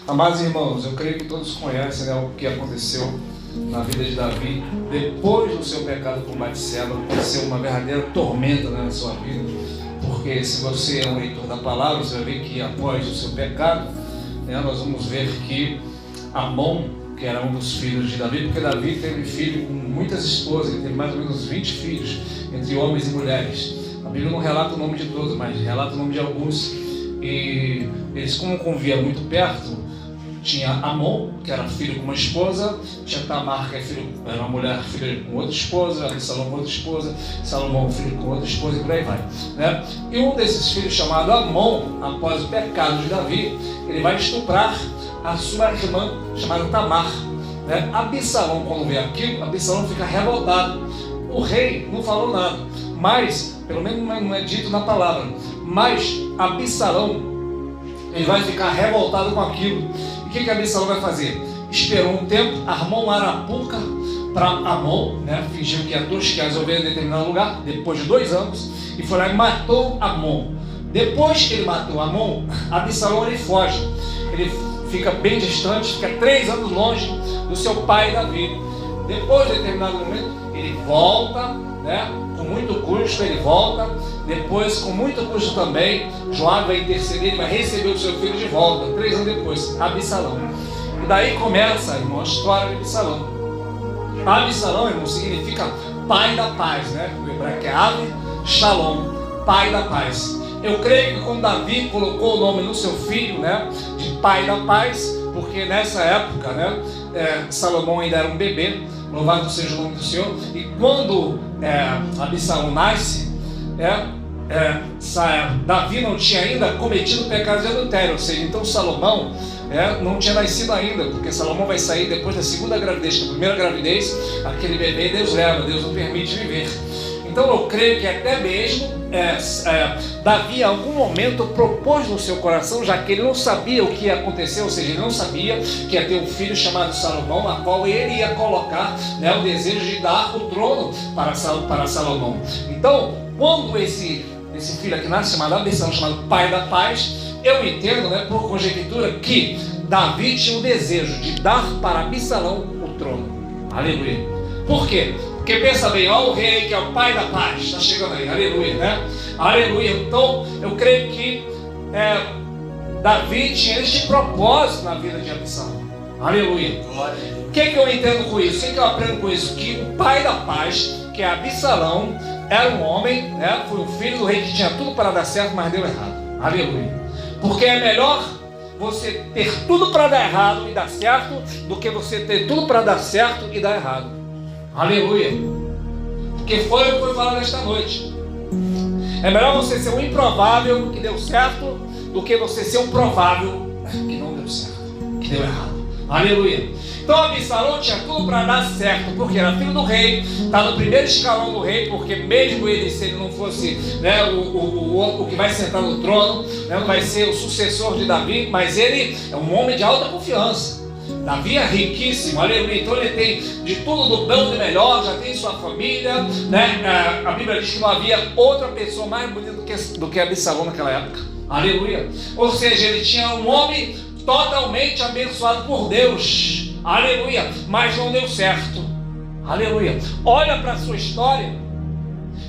Amados irmãos, eu creio que todos conhecem, né, o que aconteceu na vida de Davi. Depois do seu pecado com Batseba, aconteceu uma verdadeira tormenta, né, na sua vida. Porque se você é um leitor da palavra, você vai ver que após o seu pecado, né, nós vamos ver que Amon, que era um dos filhos de Davi, porque Davi teve filho com muitas esposas, ele teve mais ou menos 20 filhos, entre homens e mulheres. A Bíblia não relata o nome de todos, mas relata o nome de alguns. E eles, como conviviam muito perto, tinha Amon, que era filho com uma esposa, tinha Tamar, que era uma mulher, filha com outra esposa, Absalão com outra esposa, Salomão, filho com outra esposa, e por aí vai, né? E um desses filhos, chamado Amon, após o pecado de Davi, ele vai estuprar a sua irmã, chamada Tamar, né? Absalão, quando vê aquilo, Absalão fica revoltado. O rei não falou nada, mas, pelo menos não é dito na palavra, mas Absalão, ele vai ficar revoltado com aquilo. E o que Absalão vai fazer? Esperou um tempo, armou uma arapuca para Amon, né? Fingiu que ia tosquear as ovelhas em determinado lugar, depois de 2 anos, e foi lá e matou Amon. Depois que ele matou Amon, Absalão ele foge. Ele fica bem distante, fica 3 anos longe do seu pai Davi. Depois de determinado momento, ele volta, né? Com muito custo ele volta. Depois, com muito custo também, Joabe vai interceder, ele vai receber o seu filho de volta, 3 anos depois, Absalão. E daí começa, irmão, a história de Absalão. Absalão, irmão, significa pai da paz, né? O hebraico é Ave Shalom, pai da paz. Eu creio que quando Davi colocou o nome no seu filho, né, de pai da paz, porque nessa época, né, Salomão ainda era um bebê, louvado seja o nome do Senhor, e quando Absalão nasce, Davi não tinha ainda cometido o pecado de adultério, ou seja, então Salomão não tinha nascido ainda, porque Salomão vai sair depois da segunda gravidez, que a primeira gravidez, aquele bebê Deus leva, Deus não permite viver. Então eu creio que até mesmo Davi em algum momento propôs no seu coração, já que ele não sabia o que ia acontecer, ou seja, ele não sabia que ia ter um filho chamado Salomão, na qual ele ia colocar, né, o desejo de dar o trono para Salomão. Então, quando esse filho aqui nasce, chamado Absalão, chamado pai da paz, eu entendo, né, por conjectura, que Davi tinha o desejo de dar para Absalão o trono. Aleluia. Por quê? Porque pensa bem, ó, o rei que é o pai da paz, está chegando aí, aleluia, né? Aleluia. Então, eu creio que Davi tinha este propósito na vida de Absalão. Aleluia. O que eu entendo com isso? O que eu aprendo com isso? Que o pai da paz, que é Absalão, era um homem, né? Foi um filho do rei que tinha tudo para dar certo, mas deu errado. Aleluia. Porque é melhor você ter tudo para dar errado e dar certo, do que você ter tudo para dar certo e dar errado. Aleluia. Porque foi o que foi falado esta noite. É melhor você ser um improvável que deu certo, do que você ser um provável que não deu certo, que deu errado. Aleluia. Então Absalão tinha tudo para dar certo, porque era filho do rei, está no primeiro escalão do rei, porque mesmo ele, se ele não fosse, né, o que vai sentar no trono, né, não vai ser o sucessor de Davi, mas ele é um homem de alta confiança. Davi é riquíssimo, aleluia. Então ele tem de tudo do bom e do melhor, já tem sua família, né? A Bíblia diz que não havia outra pessoa mais bonita do que Absalão naquela época, aleluia. Ou seja, ele tinha um homem totalmente abençoado por Deus, aleluia, mas não deu certo, aleluia. Olha para a sua história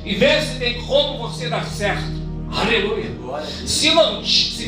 e vê se tem como você dar certo, aleluia. Se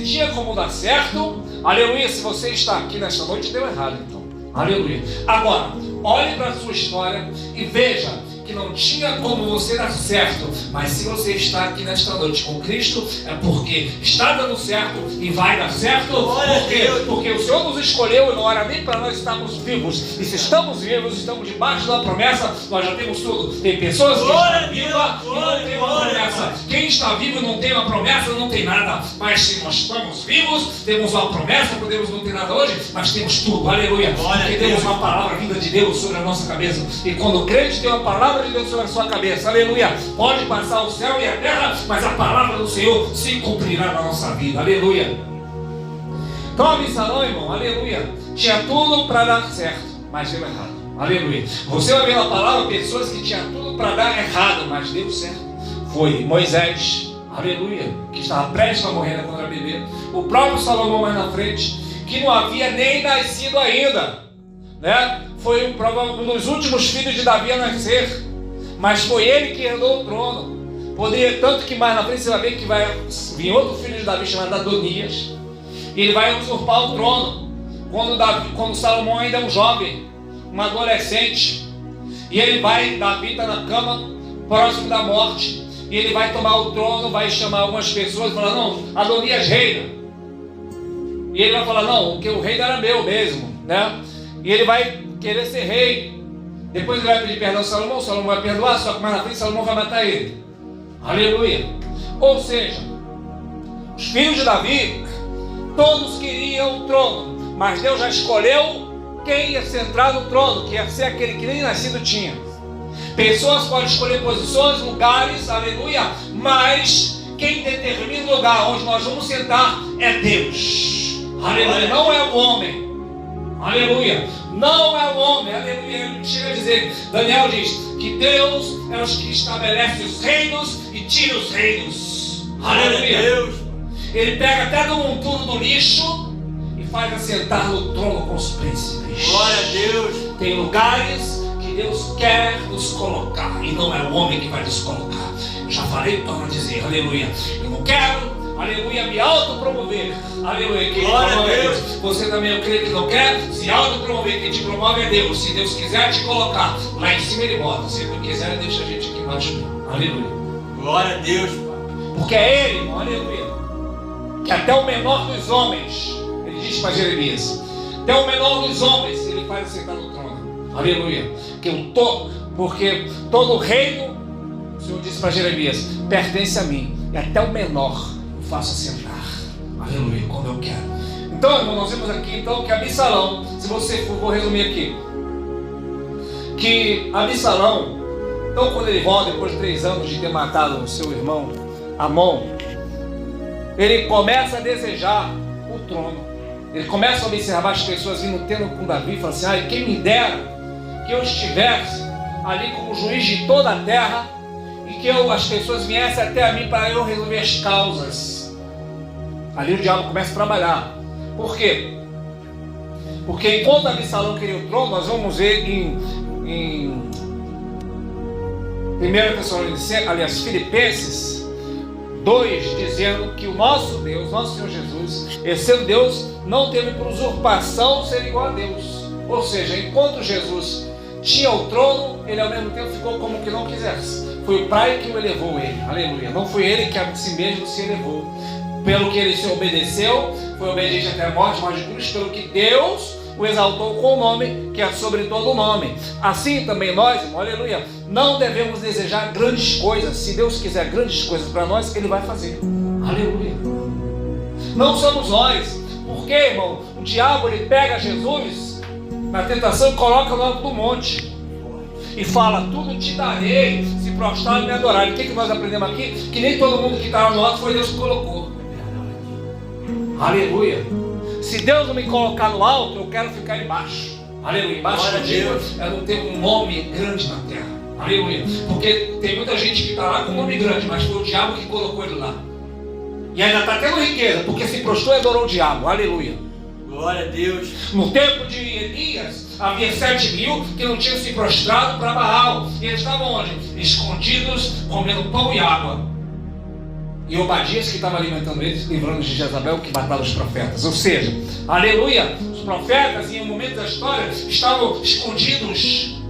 tinha como dar certo, aleluia. Se você está aqui nesta noite, deu errado, então, aleluia. Agora, olhe para a sua história e veja que não tinha como você dar certo, mas se você está aqui nesta noite com Cristo, é porque está dando certo e vai dar certo. Por quê? Porque o Senhor nos escolheu e não era nem para nós estarmos vivos. E se estamos vivos, estamos debaixo da promessa, nós já temos tudo. Tem pessoas que estão vivas e não tem uma promessa. Quem está vivo e não tem uma promessa, não tem nada. Mas se nós estamos vivos, temos uma promessa, podemos não ter nada hoje, mas temos tudo, aleluia. Porque temos uma palavra vinda de Deus sobre a nossa cabeça. E quando o crente tem uma palavra de Deus sobre a sua cabeça, aleluia, pode passar o céu e a terra, mas a palavra do Senhor se cumprirá na nossa vida, aleluia. Então Absalão, irmão, aleluia, tinha tudo para dar certo, mas deu errado, aleluia. Você vai ver na palavra pessoas que tinham tudo para dar errado, mas deu certo. Foi Moisés, aleluia, que estava prestes a morrer quando era bebê. O próprio Salomão mais na frente, que não havia nem nascido ainda, né? Foi um dos últimos filhos de Davi a nascer, mas foi ele que herdou o trono. Poderia, tanto que mais na frente você vai ver que vai vir outro filho de Davi chamado Adonias, e ele vai usurpar o trono quando Salomão ainda é um jovem, um adolescente. E Davi está na cama, próximo da morte, e ele vai tomar o trono, vai chamar algumas pessoas e falar: não, Adonias reina. E ele vai falar: não, porque o reino era meu mesmo, né? E ele vai querer ser rei. Depois ele vai pedir perdão a Salomão vai perdoar, só que mais na frente Salomão vai matar ele. Aleluia. Ou seja, os filhos de Davi, todos queriam o trono, mas Deus já escolheu quem ia sentar no trono, que ia ser aquele que nem nascido tinha. Pessoas podem escolher posições, lugares, aleluia, mas quem determina o lugar onde nós vamos sentar é Deus. Aleluia. Não é o homem. Aleluia. Não é o homem. Aleluia. Ele chega a dizer, Daniel diz que Deus é os que estabelece os reinos e tira os reinos. Aleluia. Ele pega até do monturo do lixo e faz assentar no trono com os príncipes. Glória a Deus. Tem lugares que Deus quer nos colocar e não é o homem que vai nos colocar. Eu já falei, torno a dizer, aleluia. Eu não quero, aleluia, me autopromover. Aleluia, quem promove é Deus. Você também, eu creio que não quer se autopromover. Quem te promove é Deus. Se Deus quiser te colocar lá em cima, Ele bota. Se Ele não quiser, deixa a gente aqui embaixo. Aleluia. Glória a Deus, Pai. Porque é Ele, irmão, aleluia, que até o menor dos homens, Ele diz para Jeremias, até o menor dos homens Ele faz assentar no trono. Aleluia. Porque todo o reino, o Senhor disse para Jeremias, pertence a mim, e até o menor eu faço assentar. Aleluia, como eu quero. Então, irmão, nós vemos aqui então que Absalão, se você for, vou resumir aqui, que Absalão, então quando ele volta depois de 3 anos de ter matado o seu irmão Amon, ele começa a desejar o trono. Ele começa a observar as pessoas vindo tendo com Davi e fala assim: ai, quem me dera que eu estivesse ali como juiz de toda a terra e que as pessoas viessem até a mim para eu resolver as causas. Ali o diabo começa a trabalhar. Por quê? Porque enquanto Absalão queria o trono, nós vamos ver em 1 Tessalonicenses, aliás, Filipenses 2, dizendo que o nosso Deus, nosso Senhor Jesus, esse sendo Deus, não teve por usurpação ser igual a Deus. Ou seja, enquanto Jesus tinha o trono, ele ao mesmo tempo ficou como que não quisesse. Foi o Pai que o elevou ele. Aleluia. Não foi ele que a si mesmo se elevou. Pelo que ele se obedeceu, foi obediente até a morte, morte de cruz, pelo que Deus o exaltou com o nome que é sobre todo o nome. Assim também nós, irmão, aleluia, não devemos desejar grandes coisas. Se Deus quiser grandes coisas para nós, Ele vai fazer. Aleluia. Não somos nós. Por quê, irmão? O diabo, ele pega Jesus na tentação e coloca no alto do monte e fala: tudo te darei se prostrar e me adorar. E o que nós aprendemos aqui? Que nem todo mundo que estava no alto foi Deus que colocou. Aleluia. Se Deus não me colocar no alto, eu quero ficar embaixo. Aleluia. Embaixo do dia, eu não tenho um nome grande na terra. Aleluia. Porque tem muita gente que está lá com um nome grande, mas foi o diabo que colocou ele lá. E ainda está tendo riqueza, porque se prostrou e adorou o diabo. Aleluia. Glória a Deus. No tempo de Elias, havia 7.000 que não tinham se prostrado para Baal. E eles estavam onde? Escondidos, comendo pão e água. E Obadias que estava alimentando eles, livrando de Jezabel que matava os profetas. Ou seja, aleluia, os profetas em um momento da história estavam escondidos.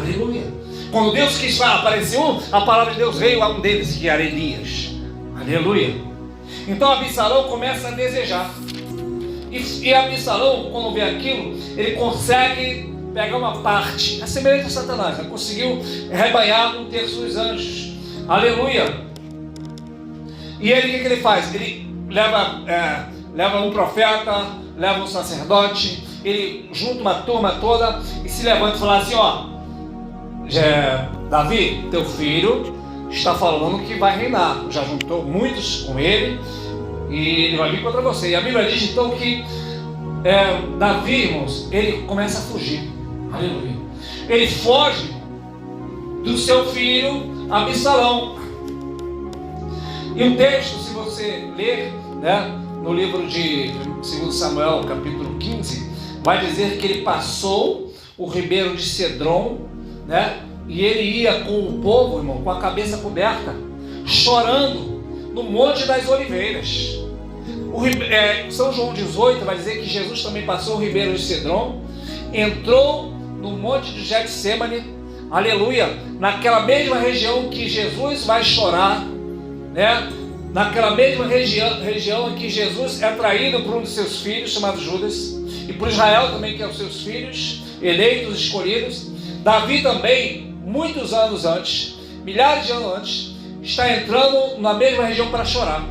Aleluia. Quando Deus quis aparecer a palavra de Deus veio a um deles, que era Elias. Aleluia. Então Absalão começa a desejar. E Absalão, quando vê aquilo, ele consegue pegar uma parte, a semelhança de Satanás, ele conseguiu rebanhar 1/3 dos anjos. Aleluia. E ele, o que ele faz? Ele leva um profeta, leva um sacerdote, ele junta uma turma toda e se levanta e fala assim: ó, Davi, teu filho está falando que vai reinar. Já juntou muitos com ele e ele vai vir contra você. E a Bíblia diz então que Davi, irmãos, ele começa a fugir. Aleluia. Ele foge do seu filho Absalão. E o texto, se você ler, né, no livro de 2 Samuel, capítulo 15, vai dizer que ele passou o ribeiro de Cedron, né? E ele ia com o povo, irmão, com a cabeça coberta, chorando no Monte das Oliveiras. São João 18 vai dizer que Jesus também passou o ribeiro de Cedron, entrou no Monte de Getsemane, aleluia, naquela mesma região que Jesus vai chorar, né? Naquela mesma região em que Jesus é traído por um de seus filhos, chamado Judas, e por Israel também, que é os seus filhos, eleitos, escolhidos. Davi também, muitos anos antes, milhares de anos antes, está entrando na mesma região para chorar,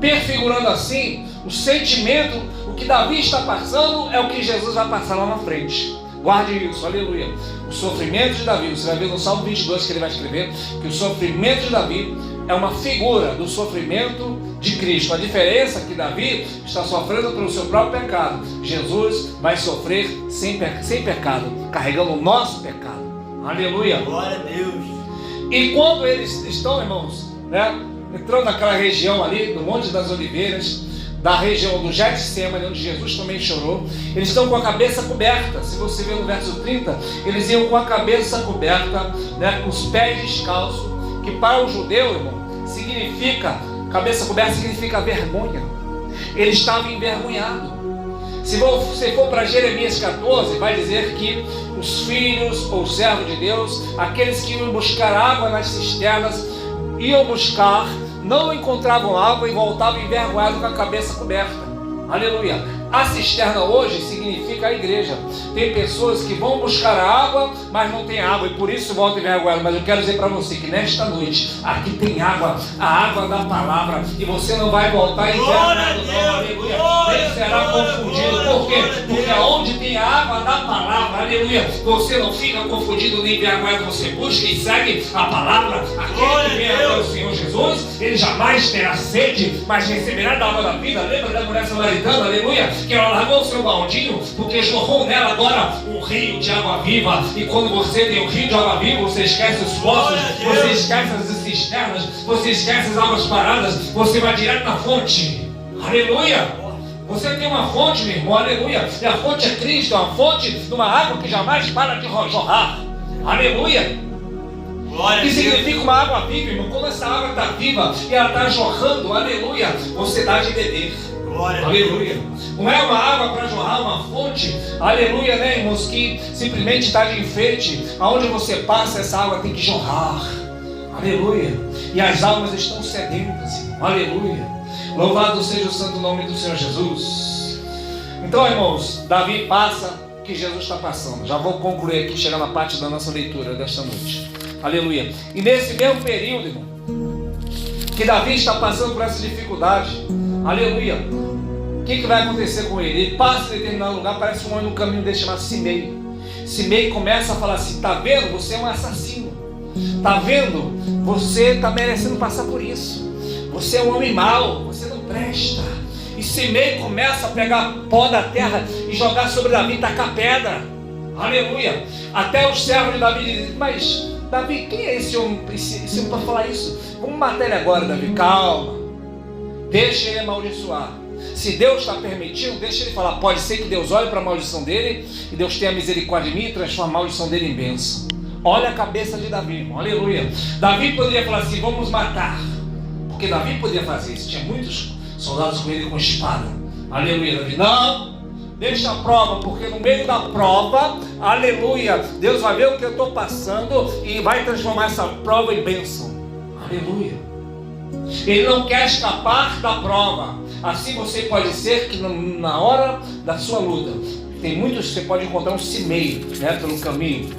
perfigurando assim o sentimento, o que Davi está passando é o que Jesus vai passar lá na frente. Guarde isso, aleluia. O sofrimento de Davi, você vai ver no Salmo 22 que ele vai escrever, que o sofrimento de Davi é uma figura do sofrimento de Cristo. A diferença é que Davi está sofrendo pelo seu próprio pecado. Jesus vai sofrer sem pecado, carregando o nosso pecado. Aleluia. Glória a Deus. E quando eles estão, irmãos, né, entrando naquela região ali, do Monte das Oliveiras, da região do Getsemane, onde Jesus também chorou, eles estão com a cabeça coberta. Se você ver no verso 30, eles iam com a cabeça coberta, né, com os pés descalços, que para o judeu, irmão, significa, cabeça coberta significa vergonha. Ele estava envergonhado. Se você for para Jeremias 14, vai dizer que os filhos ou servos de Deus, aqueles que iam buscar água nas cisternas, iam buscar, não encontravam água e voltavam envergonhados com a cabeça coberta. Aleluia. A cisterna hoje significa a igreja. Tem pessoas que vão buscar água, mas não tem água e por isso voltam envergonhados. Mas eu quero dizer para você que nesta noite, aqui tem água, a água da palavra, e você não vai voltar envergonhado não, aleluia. Nem será confundido. Por quê? Porque onde tem a água da palavra, aleluia, você não fica confundido nem envergonhado. Você busca e segue a palavra. Aquele que vem agora o Senhor Jesus, ele jamais terá sede, mas receberá da água da vida. Lembra da mulher samaritana, aleluia, que ela largou o seu baldinho, porque jorrou nela agora um rio de água viva. E quando você tem um rio de água viva, você esquece os poços, você esquece as cisternas, você esquece as águas paradas, você vai direto na fonte. Aleluia. Você tem uma fonte, meu irmão, aleluia, e a fonte é Cristo, é uma fonte de uma água que jamais para de jorrar. Aleluia. Que significa uma água viva, irmão. Quando essa água está viva e ela está jorrando, aleluia, você dá de beber. Glória, aleluia. Não é uma água para jorrar, uma fonte, aleluia, né, irmãos, que simplesmente está de enfeite. Aonde você passa, essa água tem que jorrar, aleluia. E as almas estão sedentas, irmão. Aleluia. Louvado seja o santo nome do Senhor Jesus. Então, irmãos, Davi passa o que Jesus está passando. Já vou concluir aqui, chegando na parte da nossa leitura desta noite. Aleluia. E nesse mesmo período, irmão, que Davi está passando por essa dificuldade, aleluia, o que vai acontecer com ele? Ele passa em determinado lugar, parece um homem no caminho dele chamado Simei. Simei começa a falar assim: tá vendo? Você é um assassino. Tá vendo? Você está merecendo passar por isso. Você é um homem mau, você não presta. E Simei começa a pegar pó da terra e jogar sobre Davi, tacar pedra. Aleluia. Até os servos de Davi dizem: mas Davi, quem é esse homem para falar isso? Vamos matar ele agora, Davi. Calma. Deixa ele amaldiçoar. Se Deus está permitindo, deixa ele falar. Pode ser que Deus olhe para a maldição dele e Deus tenha misericórdia de mim e transforme a maldição dele em bênção. Olha a cabeça de Davi, irmão. Aleluia. Davi poderia falar assim: vamos matar. Porque Davi podia fazer isso. Tinha muitos soldados com ele com espada. Aleluia. Davi: não, deixa a prova, porque no meio da prova, aleluia, Deus vai ver o que eu estou passando e vai transformar essa prova em bênção. Aleluia. Ele não quer escapar da prova. Assim você pode ser que na hora da sua luta, tem muitos que você pode encontrar um Simei, né, pelo caminho,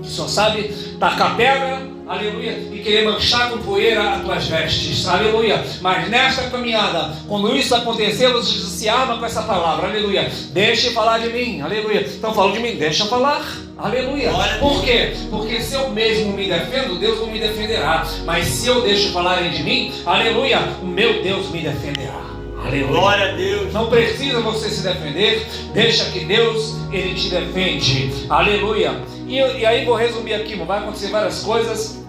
que só sabe tacar pedra, aleluia, e querer manchar com poeira as tuas vestes, aleluia. Mas nesta caminhada, quando isso acontecer, você se arma com essa palavra, aleluia: deixe falar de mim, aleluia. Então falou de mim, deixa falar, aleluia. Por quê? Porque se eu mesmo me defendo, Deus não me defenderá. Mas se eu deixo falarem de mim, aleluia, o meu Deus me defenderá. Aleluia. Glória a Deus. Não precisa você se defender, deixa que Deus, ele te defende. Aleluia. E aí vou resumir aqui, vai acontecer várias coisas.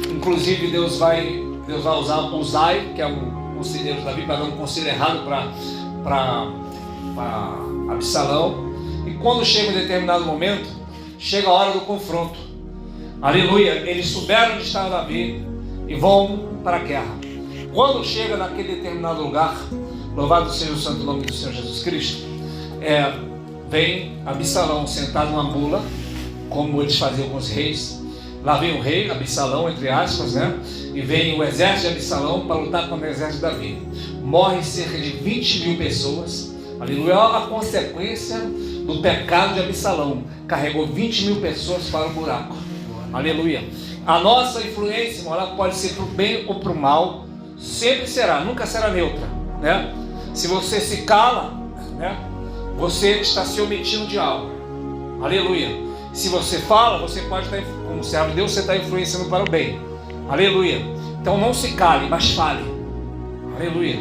Inclusive Deus vai usar Uzai, que é um conselheiros. Davi vai dar um conselho errado para Absalão. E quando chega em determinado momento, chega a hora do confronto. Aleluia. Eles souberam onde estava Davi e vão para a guerra. Quando chega naquele determinado lugar, louvado seja o santo nome do Senhor Jesus Cristo, vem Absalão sentado numa mula, como eles faziam com os reis. Lá vem o rei, Absalão, entre aspas, né? E vem o exército de Absalão para lutar contra o exército de Davi. Morre cerca de 20 mil pessoas. Aleluia. A consequência do pecado de Absalão. Carregou 20 mil pessoas para o buraco. Aleluia. A nossa influência, irmão, ela pode ser para o bem ou para o mal. Sempre será, nunca será neutra, né? Se você se cala, né, você está se omitindo de algo. Aleluia. Se você fala, você pode estar, como servo de Deus, você está influenciando para o bem. Aleluia. Então não se cale, mas fale. Aleluia.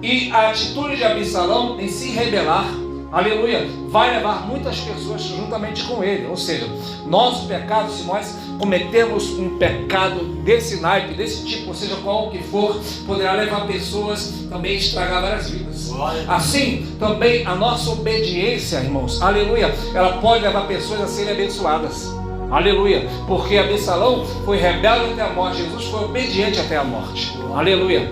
E a atitude de Absalão em se rebelar, aleluia, vai levar muitas pessoas juntamente com ele. Ou seja, nosso pecado, se nós cometermos um pecado desse naipe, desse tipo, ou seja, qual que for, poderá levar pessoas também a estragar várias vidas. Assim, também a nossa obediência, irmãos, aleluia, ela pode levar pessoas a serem abençoadas. Aleluia, porque Absalão foi rebelde até a morte, Jesus foi obediente até a morte. Aleluia.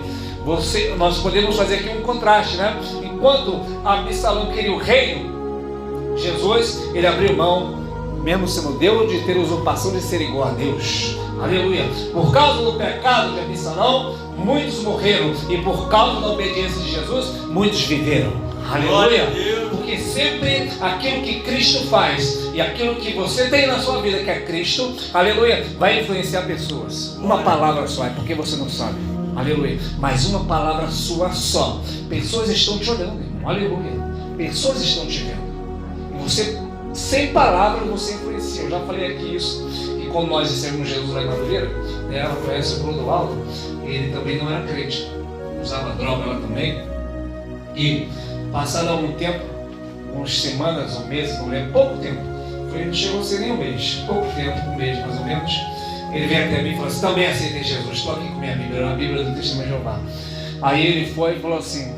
Nós podemos fazer aqui um contraste, né? Enquanto Absalão queria o reino, Jesus, ele abriu mão, mesmo sendo Deus, de ter usurpação de ser igual a Deus. Aleluia. Por causa do pecado de Absalão, muitos morreram, e por causa da obediência de Jesus, muitos viveram. Aleluia. Porque sempre aquilo que Cristo faz e aquilo que você tem na sua vida, que é Cristo, aleluia, vai influenciar pessoas. Uma palavra só, é porque você não sabe. Aleluia. Mas uma palavra sua só. Pessoas estão te olhando, irmão. Aleluia. Pessoas estão te vendo. E você, sem palavras, você influencia. Eu já falei aqui isso. E quando nós recebemos Jesus lá em Madureira, ela conhece o Clodoaldo. Ele também não era crente. Usava droga lá também. E passado algum tempo, umas semanas ou meses, não lembro, pouco tempo. Não chegou a ser nem um mês. Pouco tempo, um mês mais ou menos. Ele veio até mim e falou assim: também aceitei Jesus, estou aqui com minha Bíblia, a Bíblia do Testemunho de Jeová. Aí ele foi e falou assim,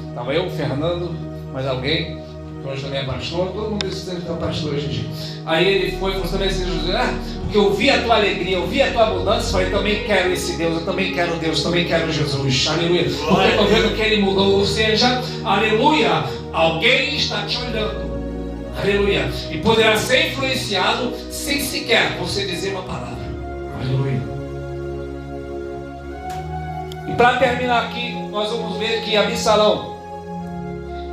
estava eu, o Fernando, mais alguém, que hoje também é pastor, todo mundo disse que é pastor hoje em dia. Aí ele foi e falou: também aceitei Jesus, porque eu vi a tua alegria, eu vi a tua abundância, falei: também quero esse Deus, eu também quero Deus, também quero Jesus, aleluia. Porque estou vendo que ele mudou, ou seja, aleluia, alguém está te olhando. Aleluia. E poderá ser influenciado sem sequer você dizer uma palavra. Aleluia. E para terminar aqui, nós vamos ver que Absalão,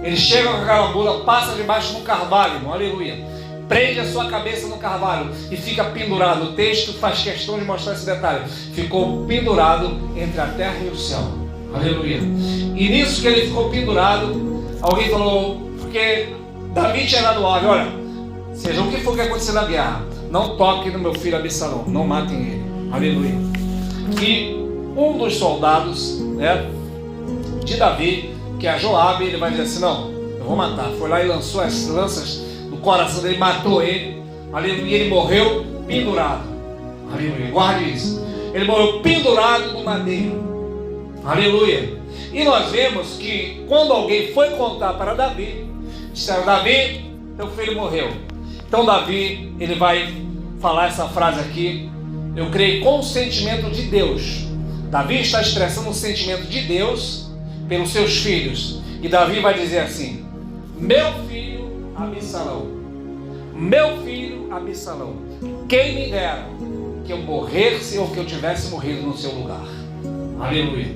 ele chega com aquela mula, passa debaixo de um carvalho, irmão, aleluia, prende a sua cabeça no carvalho e fica pendurado. O texto faz questão de mostrar esse detalhe. Ficou pendurado entre a terra e o céu. Aleluia. E nisso que ele ficou pendurado, alguém falou, porque Davi tinha dado ordem: olha, seja o que for que acontecer na guerra, não toque no meu filho Absalão, não matem ele. Aleluia. E um dos soldados, né, de Davi, que é Joabe, ele vai dizer assim: não, eu vou matar. Foi lá e lançou as lanças no coração dele, matou ele. Aleluia. E ele morreu pendurado. Aleluia. Guarde isso. Ele morreu pendurado no madeiro. Aleluia. E nós vemos que quando alguém foi contar para Davi, disseram: Davi, teu filho morreu. Então Davi, ele vai falar essa frase aqui, eu creio, com o sentimento de Deus. Davi está expressando o sentimento de Deus pelos seus filhos. E Davi vai dizer assim: meu filho Absalão, meu filho Absalão, quem me dera que eu morresse ou que eu tivesse morrido no seu lugar. Aleluia.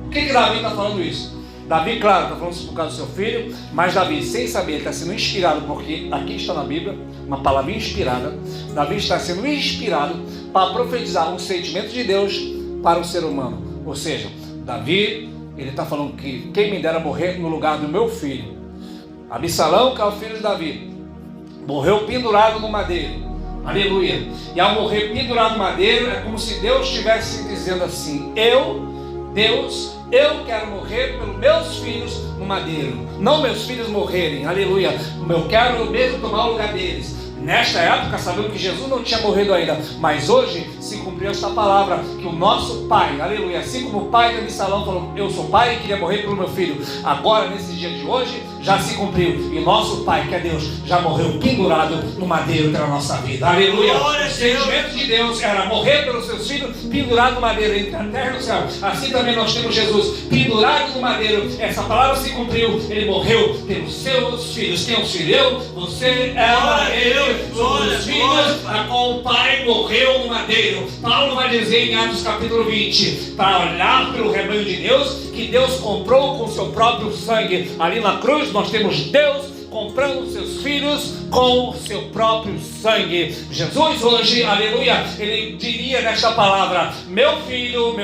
Por que Davi está falando isso? Davi, claro, está falando isso por causa do seu filho, mas Davi, sem saber, ele está sendo inspirado, porque aqui está na Bíblia, uma palavra inspirada. Davi está sendo inspirado para profetizar um sentimento de Deus para o ser humano. Ou seja, Davi, ele está falando que quem me dera morrer no lugar do meu filho. Absalão, que é o filho de Davi, morreu pendurado no madeiro. Aleluia. E ao morrer pendurado no madeiro, é como se Deus estivesse dizendo assim: Deus, eu quero morrer pelos meus filhos no madeiro, não meus filhos morrerem, aleluia. Eu quero mesmo tomar o lugar deles. Nesta época, sabendo que Jesus não tinha morrido ainda, mas hoje se cumpriu esta palavra, que o nosso pai, aleluia, assim como o pai de Absalão falou, eu sou pai e queria morrer pelo meu filho, agora nesse dia de hoje, já se cumpriu, e nosso pai, que é Deus, já morreu pendurado no madeiro pela nossa vida, aleluia. O sentimento de Deus era morrer pelos seus filhos, pendurado no madeiro, entre a terra e o céu. Assim também nós temos Jesus pendurado no madeiro, essa palavra se cumpriu, ele morreu pelos seus filhos. Quem é o filho? Eu, você, ela, ele, somos os filhos a qual o pai morreu no madeiro. Paulo vai dizer em Atos capítulo 20, para olhar pelo rebanho de Deus, que Deus comprou com seu próprio sangue. Ali na cruz nós temos Deus comprando seus filhos com o seu próprio sangue. Jesus hoje, aleluia, ele diria nesta palavra, meu filho,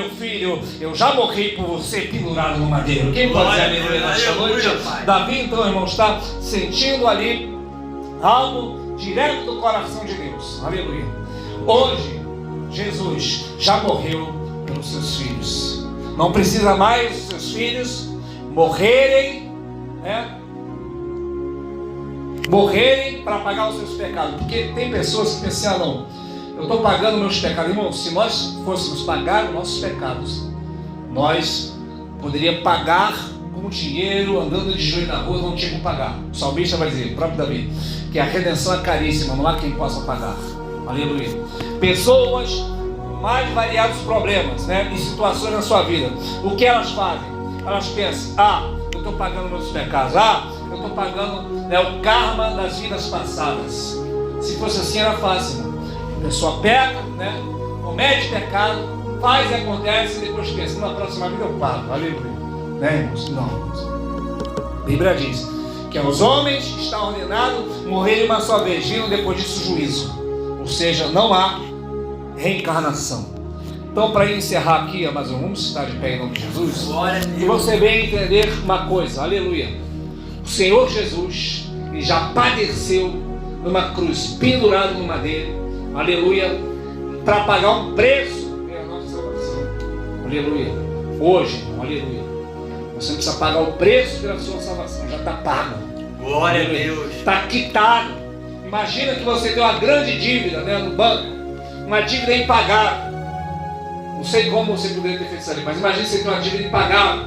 eu já morri por você pendurado no madeiro. Quem pode dizer aleluia nesta noite? Davi então, irmão, está sentindo ali algo direto do coração de Deus, aleluia. Hoje Jesus já morreu pelos seus filhos. Não precisa mais os seus filhos morrerem, morrerem para pagar os seus pecados. Porque tem pessoas que pensam, ah não, eu estou pagando meus pecados. Irmão, se nós fôssemos pagar os nossos pecados, nós poderíamos pagar com dinheiro, andando de joelho na rua, não tinha como pagar. O salmista vai dizer, o próprio Davi, que a redenção é caríssima, não há quem possa pagar. Aleluia. Pessoas com mais variados problemas, e situações na sua vida, o que elas fazem? Elas pensam, eu estou pagando meus pecados, eu estou pagando o karma das vidas passadas. Se fosse assim era fácil, irmão. A pessoa pega, comete pecado, faz e acontece, e depois pensa, na próxima vida eu pago, aleluia. Irmãos? Não, irmãos. A Bíblia diz que aos homens está ordenado morrerem uma só vez, vindo depois disso juízo. Ou seja, não há reencarnação. Então, para encerrar aqui, mas vamos estar de pé em nome de Jesus, e você venha entender uma coisa, aleluia. O Senhor Jesus, ele já padeceu numa cruz, pendurado no madeiro, aleluia, para pagar um preço pela nossa salvação, aleluia. Hoje, aleluia, você não precisa pagar o preço pela sua salvação, já está pago. Glória a Deus. Está quitado. Imagina que você tem uma grande dívida no banco, uma dívida impagável. Não sei como você poderia ter feito isso ali, mas imagina que você tem uma dívida impagável,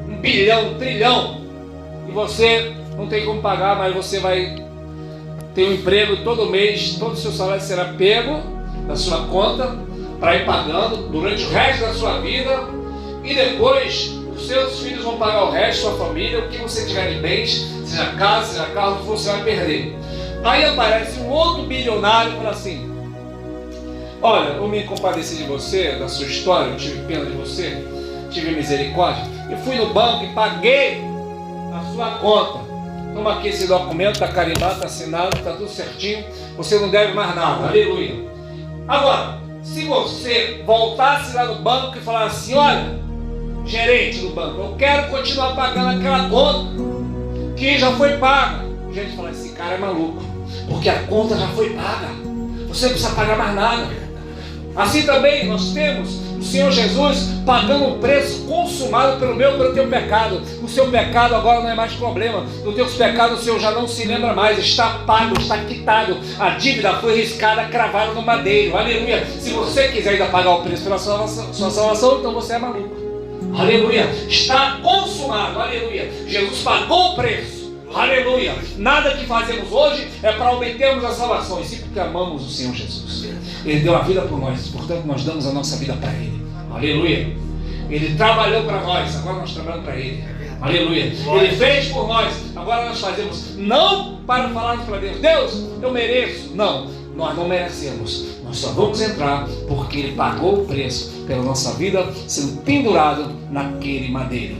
1 bilhão, 1 trilhão, e você não tem como pagar, mas você vai ter um emprego todo mês, todo o seu salário será pego da sua conta para ir pagando durante o resto da sua vida, e depois os seus filhos vão pagar o resto, sua família, o que você tiver de bens, seja casa, seja carro, você vai perder. Aí aparece um outro bilionário e fala assim, olha, eu me compadeci de você, da sua história, eu tive pena de você, tive misericórdia, eu fui no banco e paguei a sua conta. Toma aqui esse documento, está carimbado, está assinado, está tudo certinho, você não deve mais nada, aleluia. Agora, se você voltasse lá no banco e falasse assim, olha, gerente do banco, eu quero continuar pagando aquela conta que já foi paga. O gerente fala, esse cara é maluco, porque a conta já foi paga, você não precisa pagar mais nada. Assim também nós temos o Senhor Jesus pagando um preço consumado pelo meu e pelo teu pecado. O seu pecado agora não é mais problema. Dos teus pecados o Senhor já não se lembra mais. Está pago, está quitado. A dívida foi riscada, cravada no madeiro. Aleluia. Se você quiser ainda pagar o preço pela sua salvação, então você é maluco. Aleluia. Está consumado. Aleluia. Jesus pagou o preço. Aleluia. Nada que fazemos hoje é para obtermos a salvação, e sim porque amamos o Senhor Jesus. Ele deu a vida por nós, portanto nós damos a nossa vida para Ele. Aleluia. Ele trabalhou para nós, agora nós trabalhamos para Ele. Aleluia. Ele fez por nós, agora nós fazemos, não para falarmos para Deus, Deus, eu mereço. Não, nós não merecemos. Nós só vamos entrar porque Ele pagou o preço pela nossa vida, sendo pendurado naquele madeiro.